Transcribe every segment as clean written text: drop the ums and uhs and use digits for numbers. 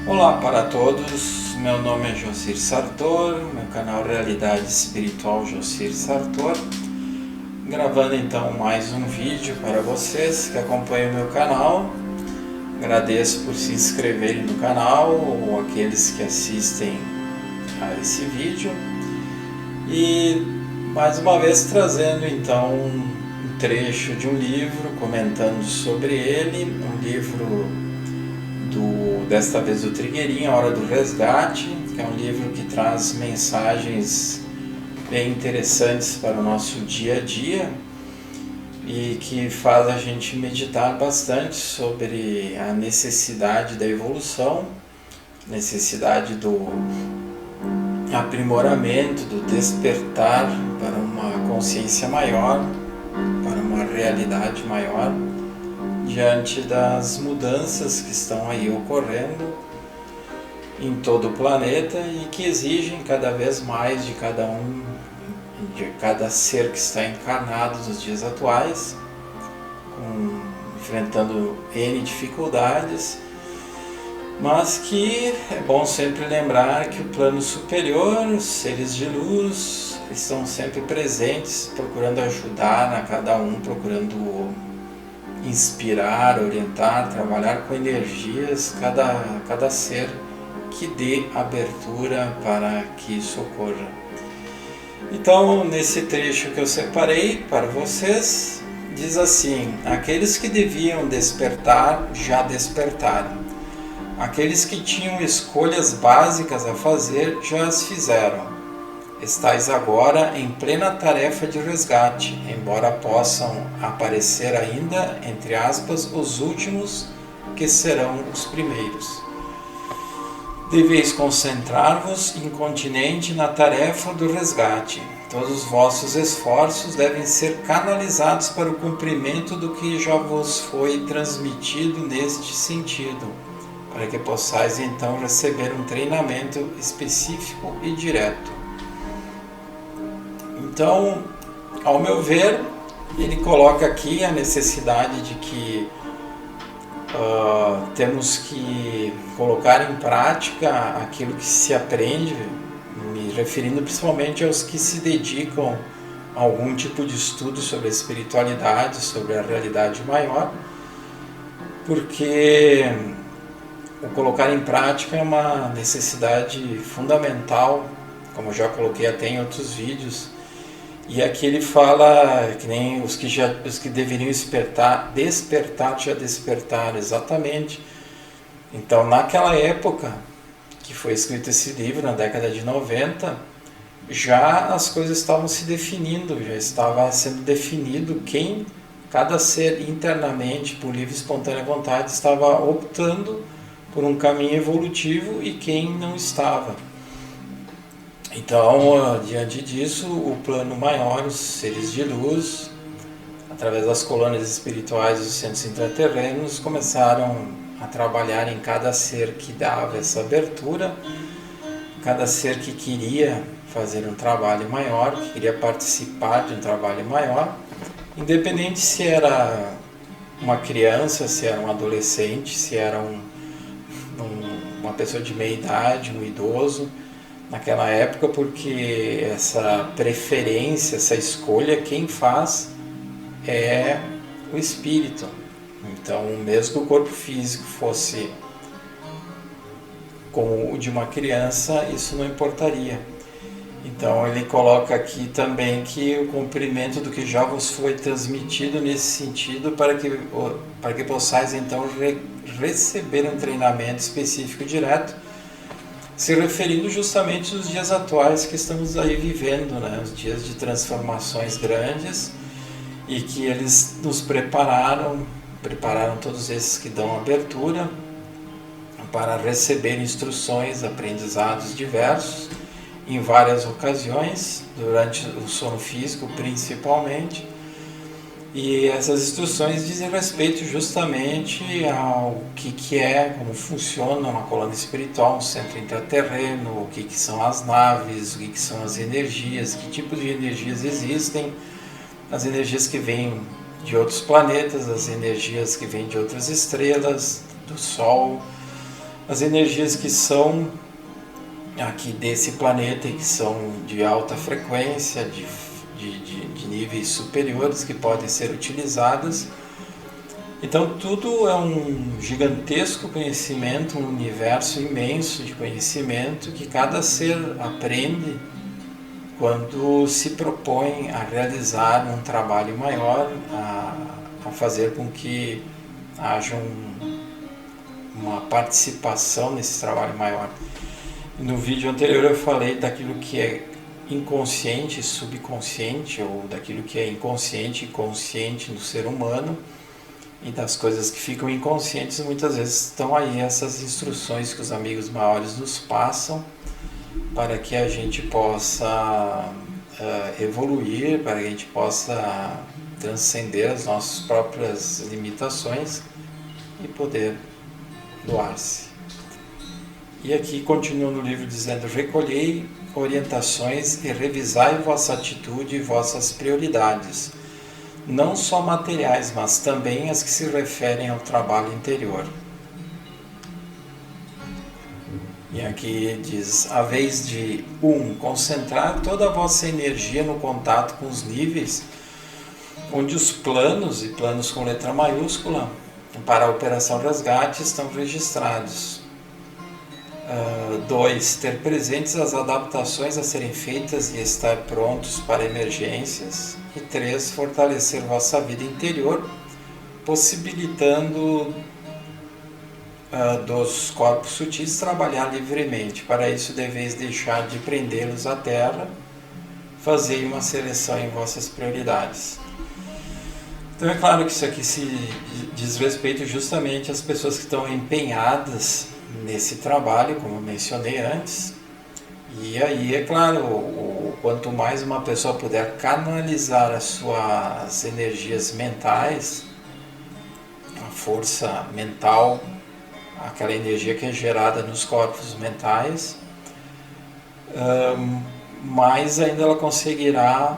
Olá para todos, meu nome é Jocir Sartor, meu canal Realidade Espiritual Jocir Sartor, gravando então mais um vídeo para vocês que acompanham o meu canal. Agradeço por se inscreverem no canal ou aqueles que assistem a esse vídeo, e mais uma vez trazendo então um trecho de um livro, comentando sobre ele, um livro desta vez do Trigueirinho, A Hora do Resgate, que é um livro que traz mensagens bem interessantes para o nosso dia a dia e que faz a gente meditar bastante sobre a necessidade da evolução, necessidade do aprimoramento, do despertar para uma consciência maior, para uma realidade maior, diante das mudanças que estão aí ocorrendo em todo o planeta e que exigem cada vez mais de cada um, de cada ser que está encarnado nos dias atuais, enfrentando N dificuldades, mas que é bom sempre lembrar que o plano superior, os seres de luz, estão sempre presentes, procurando ajudar a cada um, procurando inspirar, orientar, trabalhar com energias, cada ser que dê abertura para que isso ocorra. Então, nesse trecho que eu separei para vocês, diz assim: aqueles que deviam despertar já despertaram. Aqueles que tinham escolhas básicas a fazer já as fizeram. Estais agora em plena tarefa de resgate, embora possam aparecer ainda, entre aspas, os últimos que serão os primeiros. Deveis concentrar-vos incontinente na tarefa do resgate. Todos os vossos esforços devem ser canalizados para o cumprimento do que já vos foi transmitido neste sentido, para que possais então receber um treinamento específico e direto. Então, ao meu ver, ele coloca aqui a necessidade de que temos que colocar em prática aquilo que se aprende, me referindo principalmente aos que se dedicam a algum tipo de estudo sobre a espiritualidade, sobre a realidade maior, porque o colocar em prática é uma necessidade fundamental, como eu já coloquei até em outros vídeos. E aqui ele fala que nem os que deveriam despertar já despertaram, exatamente. Então, naquela época que foi escrito esse livro, na década de 90, já as coisas estavam se definindo, já estava sendo definido quem, cada ser internamente, por livre e espontânea vontade, estava optando por um caminho evolutivo e quem não estava. Então, diante disso, o plano maior, os seres de luz, através das colônias espirituais e dos centros intraterrenos, começaram a trabalhar em cada ser que dava essa abertura, cada ser que queria fazer um trabalho maior, que queria participar de um trabalho maior, independente se era uma criança, se era um adolescente, se era uma pessoa de meia idade, um idoso, naquela época, porque essa preferência, essa escolha, quem faz é o espírito. Então, mesmo que o corpo físico fosse como o de uma criança, isso não importaria. Então, ele coloca aqui também que o cumprimento do que já vos foi transmitido nesse sentido, para que possais então receber um treinamento específico direto, se referindo justamente aos dias atuais que estamos aí vivendo, né? Os dias de transformações grandes, e que eles nos prepararam todos esses que dão abertura para receber instruções, aprendizados diversos, em várias ocasiões, durante o sono físico principalmente. E essas instruções dizem respeito justamente ao que é, como funciona uma colônia espiritual, um centro intraterreno, o que são as naves, o que são as energias, que tipos de energias existem, as energias que vêm de outros planetas, as energias que vêm de outras estrelas, do Sol, As energias que são aqui desse planeta e que são de alta frequência, de níveis superiores que podem ser utilizadas. Então tudo é um gigantesco conhecimento, um universo imenso de conhecimento que cada ser aprende quando se propõe a realizar um trabalho maior, a fazer com que haja uma participação nesse trabalho maior. No vídeo anterior eu falei daquilo que é inconsciente e subconsciente, ou daquilo que é inconsciente e consciente no ser humano, e das coisas que ficam inconscientes. Muitas vezes estão aí essas instruções que os amigos maiores nos passam para que a gente possa evoluir, para que a gente possa transcender as nossas próprias limitações e poder doar-se. E aqui continua no livro dizendo: recolhei orientações e revisai vossa atitude e vossas prioridades, não só materiais, mas também as que se referem ao trabalho interior. E aqui diz: a vez de concentrar toda a vossa energia no contato com os níveis, onde os planos, e planos com letra maiúscula, para a operação resgate estão registrados. 2. Ter presentes as adaptações a serem feitas e estar prontos para emergências. E 3. Fortalecer vossa vida interior, possibilitando dos corpos sutis trabalhar livremente. Para isso deveis deixar de prendê-los à terra, fazei uma seleção em vossas prioridades. Então é claro que isso aqui se diz respeito justamente às pessoas que estão empenhadas nesse trabalho, como eu mencionei antes. E aí, é claro, quanto mais uma pessoa puder canalizar as suas energias mentais, a força mental, aquela energia que é gerada nos corpos mentais, mais ainda ela conseguirá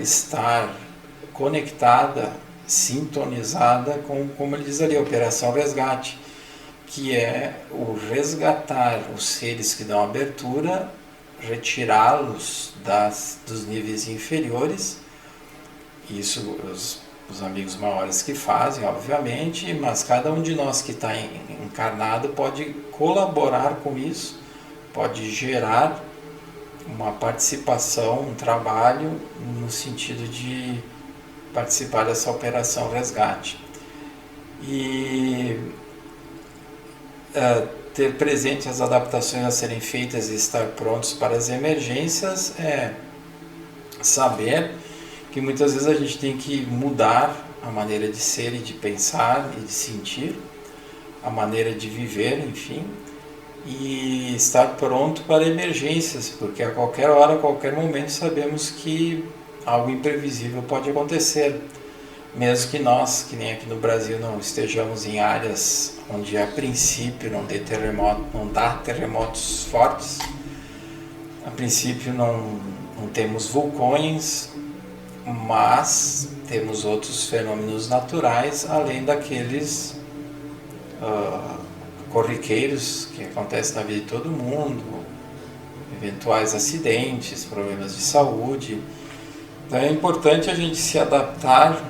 estar conectada, sintonizada com, como ele diz ali, a operação resgate, que é o resgatar os seres que dão abertura, retirá-los dos níveis inferiores. Isso os amigos maiores que fazem, obviamente, mas cada um de nós que está encarnado pode colaborar com isso, pode gerar uma participação, um trabalho no sentido de participar dessa operação resgate. E ter presente as adaptações a serem feitas e estar prontos para as emergências é saber que muitas vezes a gente tem que mudar a maneira de ser e de pensar e de sentir, a maneira de viver, enfim, e estar pronto para emergências, porque a qualquer hora, a qualquer momento sabemos que algo imprevisível pode acontecer. Mesmo que nós, que nem aqui no Brasil, não estejamos em áreas onde a princípio não dá terremotos fortes, a princípio não temos vulcões, mas temos outros fenômenos naturais, além daqueles corriqueiros que acontecem na vida de todo mundo, eventuais acidentes, problemas de saúde. Então é importante a gente se adaptar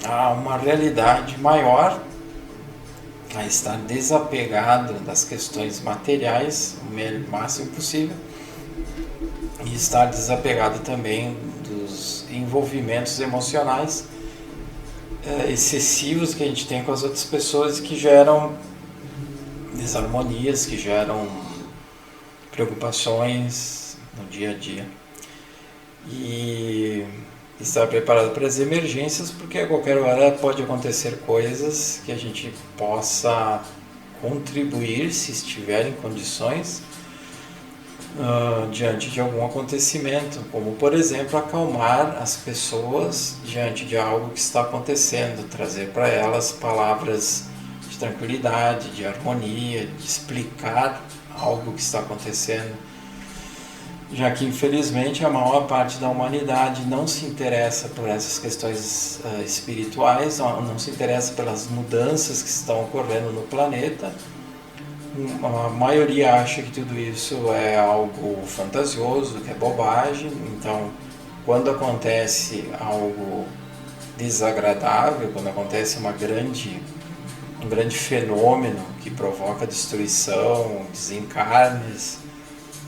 a uma realidade maior, a estar desapegado das questões materiais o máximo possível, e estar desapegado também dos envolvimentos emocionais excessivos que a gente tem com as outras pessoas, que geram desarmonias, que geram preocupações no dia a dia. E estar preparado para as emergências, porque a qualquer hora pode acontecer coisas que a gente possa contribuir, se estiver em condições, diante de algum acontecimento, como por exemplo acalmar as pessoas diante de algo que está acontecendo, trazer para elas palavras de tranquilidade, de harmonia, de explicar algo que está acontecendo, já que infelizmente a maior parte da humanidade não se interessa por essas questões espirituais, não se interessa pelas mudanças que estão ocorrendo no planeta, A maioria acha que tudo isso é algo fantasioso, que é bobagem. Então, quando acontece algo desagradável, quando acontece um grande fenômeno que provoca destruição, desencarnes,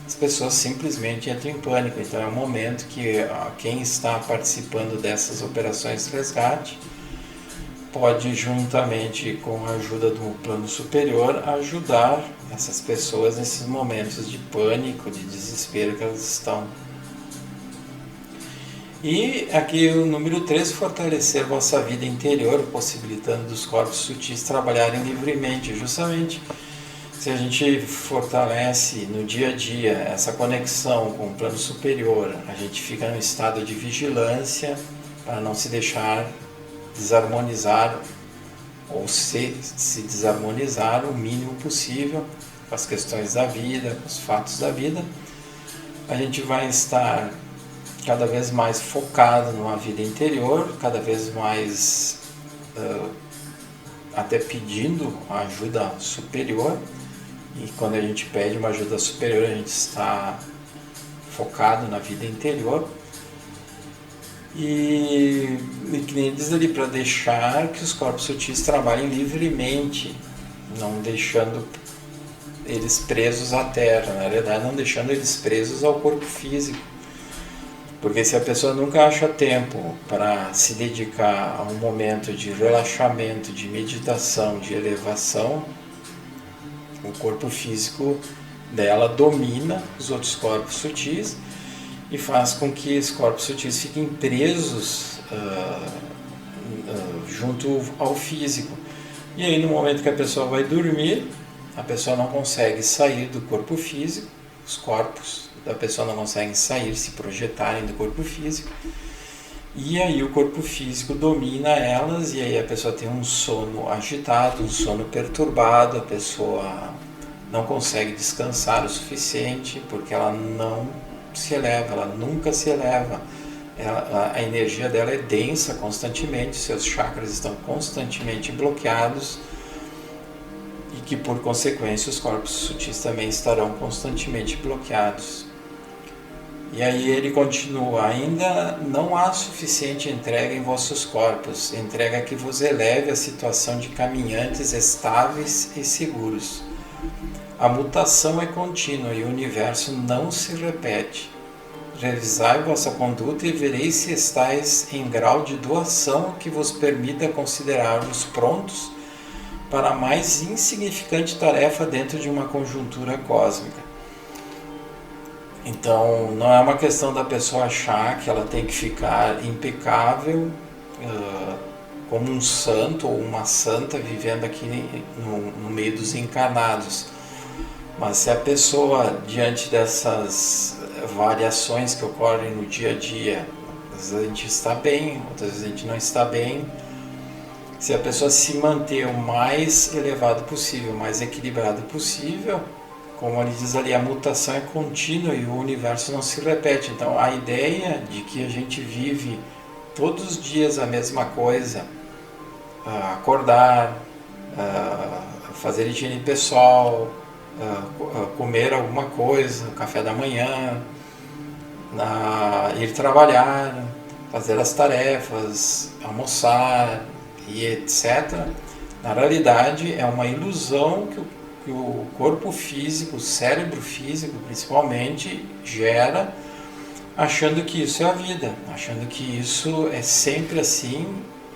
as pessoas simplesmente entram em pânico. Então é um momento que quem está participando dessas operações de resgate pode, juntamente com a ajuda do plano superior, ajudar essas pessoas nesses momentos de pânico, de desespero que elas estão. E aqui o número 3, fortalecer vossa vida interior, possibilitando os corpos sutis trabalharem livremente. Justamente, se a gente fortalece no dia a dia essa conexão com o plano superior, a gente fica em um estado de vigilância para não se deixar desarmonizar ou se desarmonizar o mínimo possível com as questões da vida, com os fatos da vida. A gente vai estar cada vez mais focado numa vida interior, cada vez mais até pedindo uma ajuda superior. E quando a gente pede uma ajuda superior, a gente está focado na vida interior. E que nem diz ali, para deixar que os corpos sutis trabalhem livremente, não deixando eles presos à terra, na verdade não deixando eles presos ao corpo físico. Porque se a pessoa nunca acha tempo para se dedicar a um momento de relaxamento, de meditação, de elevação, o corpo físico dela domina os outros corpos sutis e faz com que esses corpos sutis fiquem presos junto ao físico. E aí no momento que a pessoa vai dormir, a pessoa não consegue sair do corpo físico, os corpos da pessoa não conseguem sair, se projetarem do corpo físico, e aí o corpo físico domina elas, e aí a pessoa tem um sono agitado, um sono perturbado, a pessoa não consegue descansar o suficiente, porque ela não se eleva, ela nunca se eleva. A energia dela é densa constantemente, seus chakras estão constantemente bloqueados, e que por consequência os corpos sutis também estarão constantemente bloqueados. E aí ele continua, ainda não há suficiente entrega em vossos corpos, entrega que vos eleve à situação de caminhantes estáveis e seguros. A mutação é contínua e o universo não se repete. Revisai vossa conduta e vereis se estáis em grau de doação que vos permita considerar-vos prontos para a mais insignificante tarefa dentro de uma conjuntura cósmica. Então, não é uma questão da pessoa achar que ela tem que ficar impecável, como um santo ou uma santa vivendo aqui no meio dos encarnados. Mas se a pessoa, diante dessas variações que ocorrem no dia a dia, às vezes a gente está bem, outras vezes a gente não está bem, se a pessoa se manter o mais elevado possível, o mais equilibrado possível, como ele diz ali, a mutação é contínua e o universo não se repete. Então a ideia de que a gente vive todos os dias a mesma coisa, acordar, fazer higiene pessoal, comer alguma coisa, café da manhã, ir trabalhar, fazer as tarefas, almoçar e etc. Na realidade é uma ilusão que o corpo físico, o cérebro físico principalmente, gera, achando que isso é a vida, achando que isso é sempre assim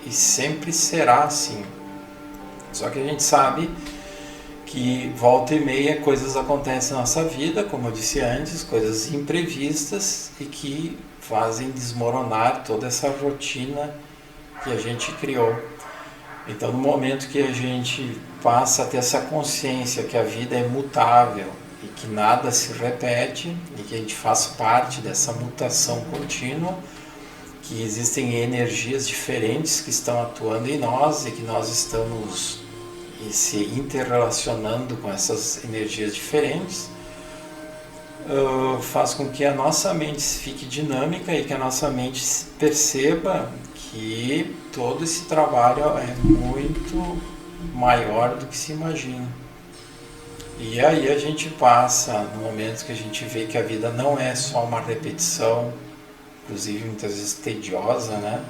e sempre será assim. Só que a gente sabe que volta e meia coisas acontecem na nossa vida, como eu disse antes, coisas imprevistas e que fazem desmoronar toda essa rotina que a gente criou. Então, no momento que a gente passa a ter essa consciência que a vida é mutável e que nada se repete e que a gente faz parte dessa mutação contínua, que existem energias diferentes que estão atuando em nós e que nós estamos se interrelacionando com essas energias diferentes, faz com que a nossa mente fique dinâmica e que a nossa mente perceba que todo esse trabalho é muito maior do que se imagina. E aí a gente passa no momento que a gente vê que a vida não é só uma repetição, inclusive muitas vezes tediosa, né?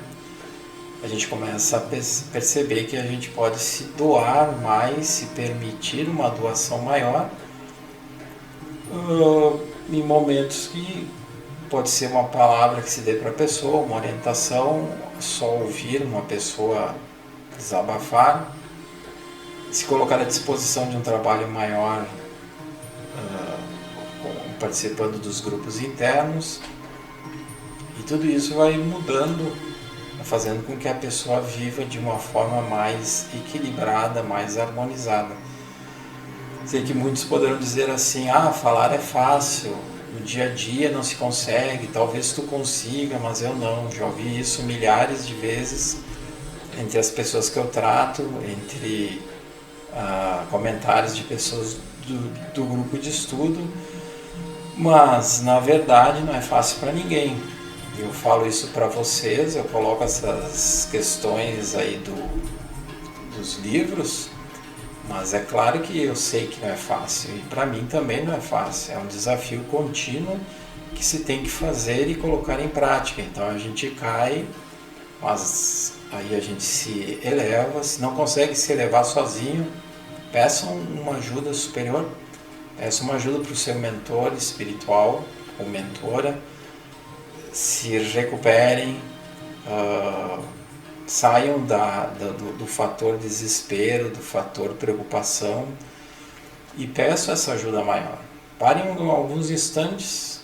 A gente começa a perceber que a gente pode se doar mais, se permitir uma doação maior, em momentos que pode ser uma palavra que se dê para a pessoa, uma orientação, só ouvir uma pessoa desabafar, se colocar à disposição de um trabalho maior, participando dos grupos internos, e tudo isso vai mudando, fazendo com que a pessoa viva de uma forma mais equilibrada, mais harmonizada. Sei que muitos poderão dizer assim, falar é fácil, no dia a dia não se consegue, talvez tu consiga, mas eu não. Já ouvi isso milhares de vezes entre as pessoas que eu trato, entre comentários de pessoas do grupo de estudo, mas na verdade não é fácil para ninguém. Eu falo isso para vocês, eu coloco essas questões aí dos livros, mas é claro que eu sei que não é fácil, e para mim também não é fácil, é um desafio contínuo que se tem que fazer e colocar em prática. Então a gente cai, mas aí a gente se eleva. Se não consegue se elevar sozinho, peça uma ajuda superior, peça uma ajuda para o seu mentor espiritual ou mentora, se recuperem, saiam do fator desespero, do fator preocupação, e peçam essa ajuda maior. Parem alguns instantes,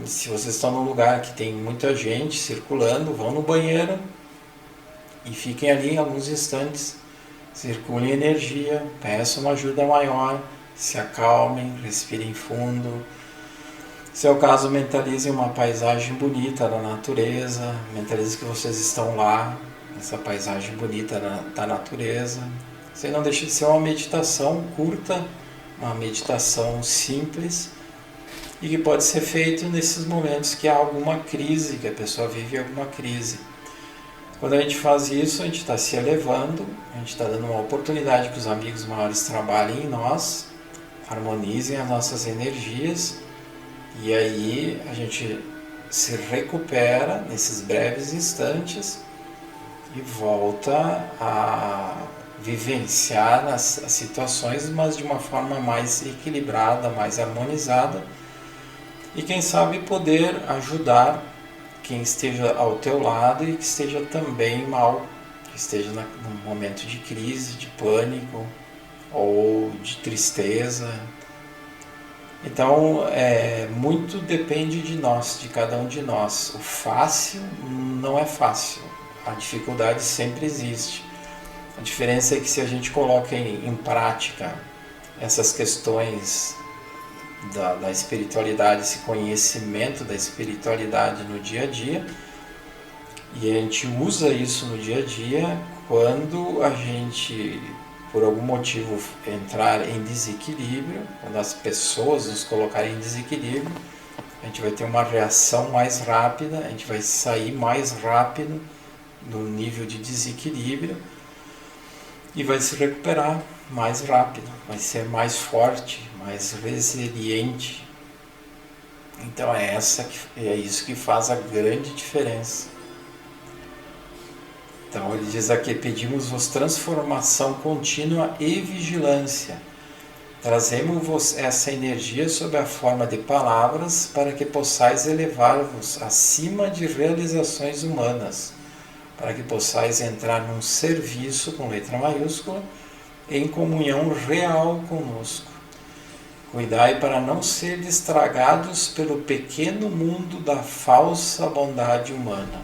se vocês estão num lugar que tem muita gente circulando, vão no banheiro e fiquem ali alguns instantes, circulem energia, peçam uma ajuda maior, se acalmem, respirem fundo. Se é o caso, mentalizem uma paisagem bonita da natureza, mentalizem que vocês estão lá, essa paisagem bonita da natureza. Isso aí não deixa de ser uma meditação curta, uma meditação simples, e que pode ser feito nesses momentos que há alguma crise, que a pessoa vive alguma crise. Quando a gente faz isso, a gente está se elevando, a gente está dando uma oportunidade que os amigos maiores trabalhem em nós, harmonizem as nossas energias, e aí a gente se recupera nesses breves instantes e volta a vivenciar as situações, mas de uma forma mais equilibrada, mais harmonizada, e quem sabe poder ajudar quem esteja ao teu lado e que esteja também mal, que esteja num momento de crise, de pânico ou de tristeza. Então, muito depende de nós, de cada um de nós. O fácil não é fácil, a dificuldade sempre existe. A diferença é que se a gente coloca em prática essas questões da espiritualidade, esse conhecimento da espiritualidade no dia a dia, e a gente usa isso no dia a dia, quando a gente, por algum motivo, entrar em desequilíbrio, quando as pessoas nos colocarem em desequilíbrio, a gente vai ter uma reação mais rápida, a gente vai sair mais rápido do nível de desequilíbrio e vai se recuperar mais rápido, vai ser mais forte, mais resiliente. Então é isso que faz a grande diferença. Então ele diz aqui: pedimos-vos transformação contínua e vigilância. Trazemos-vos essa energia sob a forma de palavras, para que possais elevar-vos acima de realizações humanas, para que possais entrar num serviço com letra maiúscula, em comunhão real conosco. Cuidai para não ser estragados pelo pequeno mundo da falsa bondade humana.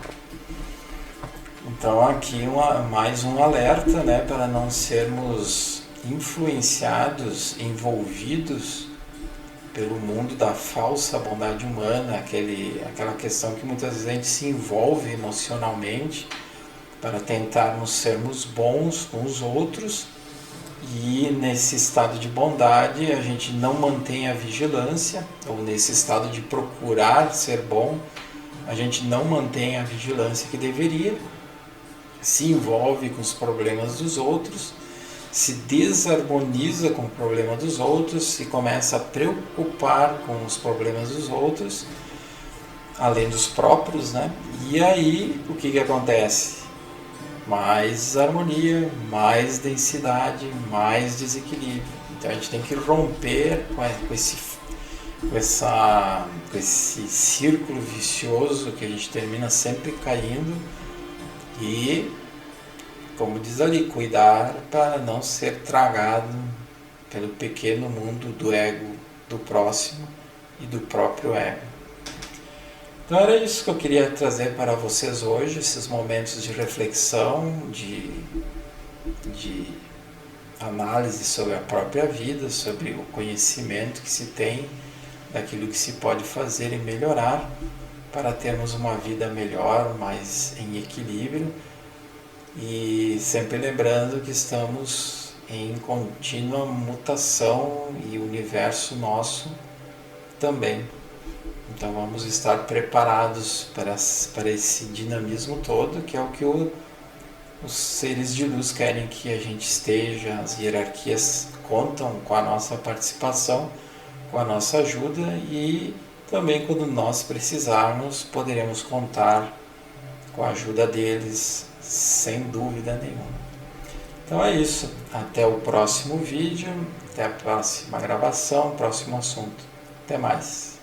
Então aqui mais um alerta, né, para não sermos influenciados, envolvidos pelo mundo da falsa bondade humana, aquela questão que muitas vezes a gente se envolve emocionalmente para tentarmos sermos bons com os outros, e nesse estado de bondade a gente não mantém a vigilância, ou nesse estado de procurar ser bom, a gente não mantém a vigilância que deveria, se envolve com os problemas dos outros, se desarmoniza com o problema dos outros e começa a preocupar com os problemas dos outros, além dos próprios, né? E aí o que acontece? Mais desarmonia, mais densidade, mais desequilíbrio. Então a gente tem que romper com esse círculo vicioso que a gente termina sempre caindo e, como diz ali, cuidar para não ser tragado pelo pequeno mundo do ego do próximo e do próprio ego. Então era isso que eu queria trazer para vocês hoje, esses momentos de reflexão, de análise sobre a própria vida, sobre o conhecimento que se tem daquilo que se pode fazer e melhorar para termos uma vida melhor, mais em equilíbrio, e sempre lembrando que estamos em contínua mutação e o universo nosso também. Então vamos estar preparados para esse dinamismo todo, que é o que os seres de luz querem que a gente esteja. As hierarquias contam com a nossa participação, com a nossa ajuda, e também quando nós precisarmos poderemos contar com a ajuda deles, sem dúvida nenhuma. Então é isso, até o próximo vídeo, até a próxima gravação, próximo assunto. Até mais.